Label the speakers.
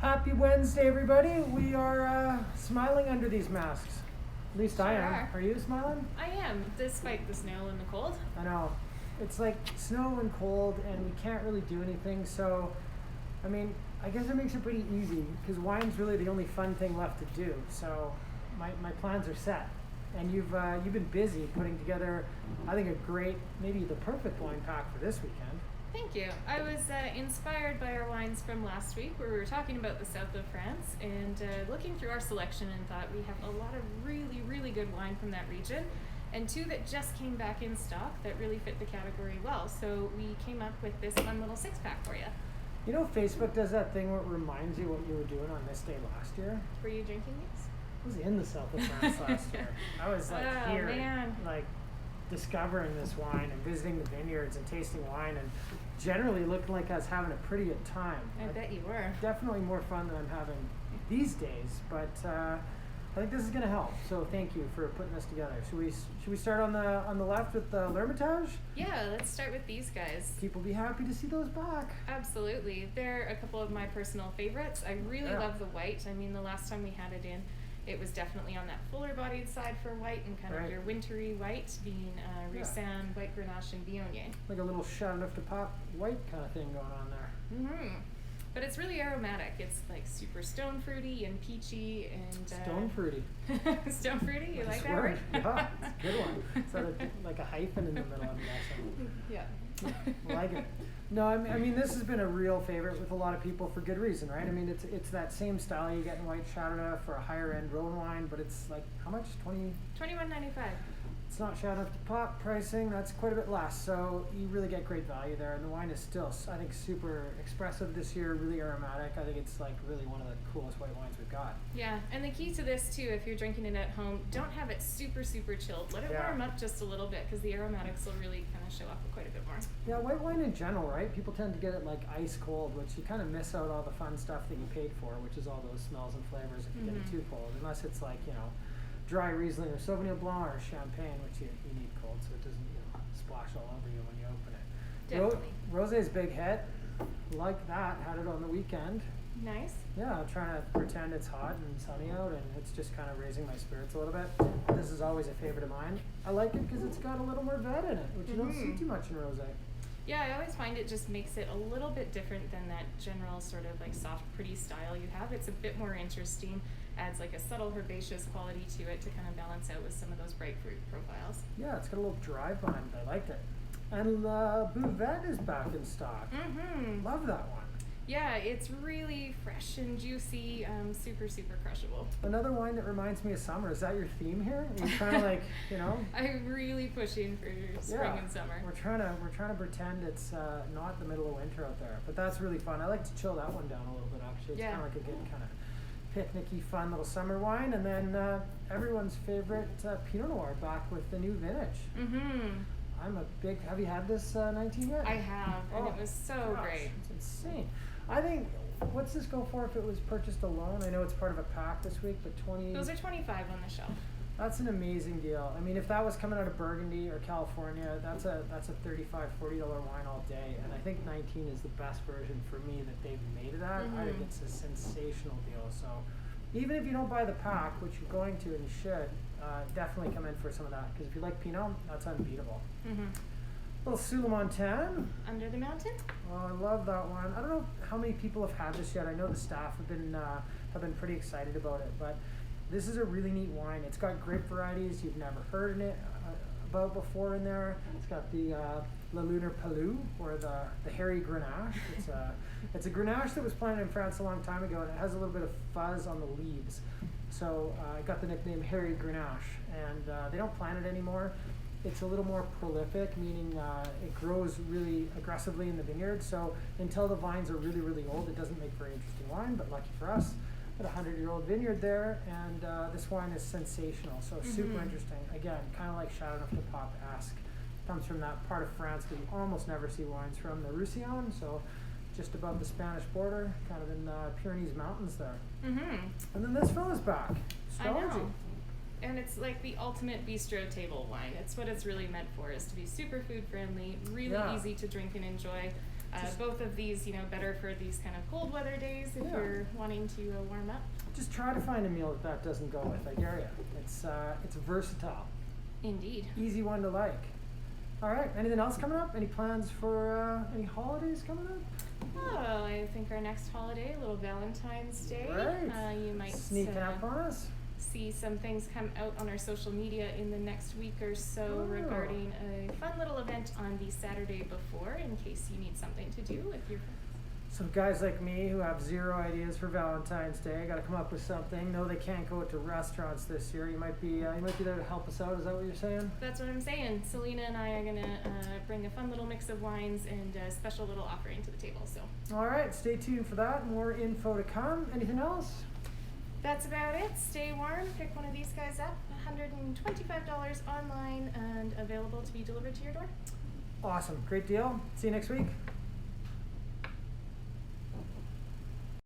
Speaker 1: Happy Wednesday, everybody. We are smiling under these masks. At least I am. Are you smiling?
Speaker 2: I am, despite the snow and the cold.
Speaker 1: I know. It's like snow and cold, and we can't really do anything. So, I mean, I guess it makes it pretty easy because wine's really the only fun thing left to do. So, my plans are set. And you've been busy putting together, I think, a great, maybe the perfect wine pack for this weekend.
Speaker 2: Thank you. I was inspired by our wines from last week where we were talking about the south of France and looking through our selection and thought we have a lot of really, really good wine from that region and two that just came back in stock that really fit the category well. So we came up with this fun little 6-pack for you.
Speaker 1: You know, Facebook does that thing where it reminds you what you were doing on this day last year.
Speaker 2: Were you drinking these?
Speaker 1: I was in the south of France last year. I was here,
Speaker 2: man.
Speaker 1: discovering this wine and visiting the vineyards and tasting wine and generally looking like I was having a pretty good time.
Speaker 2: I bet you were.
Speaker 1: Definitely more fun than I'm having these days, but I think this is going to help. So thank you for putting this together. Should we start on the left with the L'Hermitage?
Speaker 2: Yeah, let's start with these guys.
Speaker 1: People be happy to see those back.
Speaker 2: Absolutely. They're a couple of my personal favorites. I really love the white. I mean, the last time we had it in, it was definitely on that fuller bodied side for white and kind of your wintry white being Roussanne, White Grenache, and Viognier.
Speaker 1: Like a little shot enough to pop white kind of thing going on there.
Speaker 2: Mm-hmm. But it's really aromatic. It's like super stone fruity and peachy and...
Speaker 1: Stone fruity.
Speaker 2: Stone fruity? You like that
Speaker 1: word?
Speaker 2: word?
Speaker 1: Yeah, it's a good one. It's got like a hyphen in the middle, I'm guessing.
Speaker 2: Yeah.
Speaker 1: I like it. No, I mean, this has been a real favorite with a lot of people for good reason, right? I mean, it's that same style you get in white Chardonnay for a higher end Rhone wine, but it's like, how much?
Speaker 2: $21.95.
Speaker 1: It's not Chardonnay to pop pricing, that's quite a bit less, so you really get great value there, and the wine is still, I think, super expressive this year, really aromatic. I think it's like really one of the coolest white wines we've got.
Speaker 2: Yeah, and the key to this too, if you're drinking it at home, don't have it super, super chilled. Let it warm up just a little bit because the aromatics will really kind of show up quite a bit more.
Speaker 1: Yeah, white wine in general, right? People tend to get it like ice cold, which you kind of miss out all the fun stuff that you paid for, which is all those smells and flavors if you get it too cold, unless it's like, you know, dry Riesling or Sauvignon Blanc or Champagne, which you need cold so it doesn't, you know, splash all over you when you open it.
Speaker 2: Definitely.
Speaker 1: Rosé's big hit. Like that. Had it on the weekend.
Speaker 2: Nice.
Speaker 1: Yeah, I'm trying to pretend it's hot and sunny out and it's just kind of raising my spirits a little bit. This is always a favorite of mine. I like it because it's got a little more vet in it, which you don't see too much in rosé.
Speaker 2: Yeah, I always find it just makes it a little bit different than that general sort of like soft, pretty style you have. It's a bit more interesting, adds like a subtle herbaceous quality to it to kind of balance out with some of those bright fruit profiles.
Speaker 1: Yeah, it's got a little drive behind it. I liked it. And La Buvette is back in stock. Love that one.
Speaker 2: Yeah, it's really fresh and juicy, super, super crushable.
Speaker 1: Another wine that reminds me of summer. Is that your theme here? Are you trying to like, you know?
Speaker 2: I'm really pushing for spring and summer.
Speaker 1: We're trying to pretend it's not the middle of winter out there, but that's really fun. I like to chill that one down a little bit actually. It's kind of like a good kind of picnicky, fun little summer wine. And then everyone's favorite Pinot Noir back with the new vintage. I'm a big. Have you had this 19 yet?
Speaker 2: I have, and it was so great.
Speaker 1: It's insane. I think. What's this go for if it was purchased alone? I know it's part of a pack this week, but 20.
Speaker 2: Those are 25 on the shelf.
Speaker 1: That's an amazing deal. I mean, if that was coming out of Burgundy or California, that's a $35, $40 wine all day. And I think 19 is the best version for me that they've made it at. I think it's a sensational deal. So even if you don't buy the pack, which you're going to and you should, definitely come in for some of that. Because if you like Pinot, that's unbeatable. Little Sous-la-Montagne.
Speaker 2: Under the Mountain?
Speaker 1: Oh, I love that one. I don't know how many people have had this yet. I know the staff have been pretty excited about it, but this is a really neat wine. It's got grape varieties you've never heard about before in there. It's got the La Lunar Palou, or the hairy Grenache. It's a Grenache that was planted in France a long time ago, and it has a little bit of fuzz on the leaves. So it got the nickname hairy Grenache, and they don't plant it anymore. It's a little more prolific, meaning it grows really aggressively in the vineyard. So until the vines are really, really old, it doesn't make very interesting wine, but lucky for us, got a 100-year-old vineyard there, and this wine is sensational. So super interesting. Again, kind of like Chardonnay de Pop-esque. Comes from that part of France where you almost never see wines from, the Roussillon, so just above the Spanish border, kind of in the Pyrenees Mountains there. And then this fella's back. Astrology.
Speaker 2: I know. And it's like the ultimate bistro table wine. It's what it's really meant for, is to be super food friendly, really easy to drink and enjoy. Both of these, better for these kind of cold weather days if
Speaker 1: Yeah.
Speaker 2: you're wanting to warm up.
Speaker 1: Just try to find a meal that doesn't go with. I dare you. It's versatile,
Speaker 2: Indeed.
Speaker 1: easy one to like. All right. Anything else coming up? Any plans for any holidays coming up?
Speaker 2: Oh, I think our next holiday, a little Valentine's Day.
Speaker 1: Right.
Speaker 2: You might
Speaker 1: Sneaking up on us.
Speaker 2: see some things come out on our social media in the next week or so
Speaker 1: Oh.
Speaker 2: regarding a fun little event on the Saturday before, in case you need something to do with your friends.
Speaker 1: So guys like me who have zero ideas for Valentine's Day, got to come up with something. No, they can't go to restaurants this year. You might be there to help us out. Is that what you're saying?
Speaker 2: That's what I'm saying. Selena and I are gonna bring a fun little mix of wines and a special little offering to the table. So
Speaker 1: All right. Stay tuned for that. More info to come. Anything else?
Speaker 2: that's about it. Stay warm. Pick one of these guys up. $125 online and available to be delivered to your door.
Speaker 1: Awesome. Great deal. See you next week.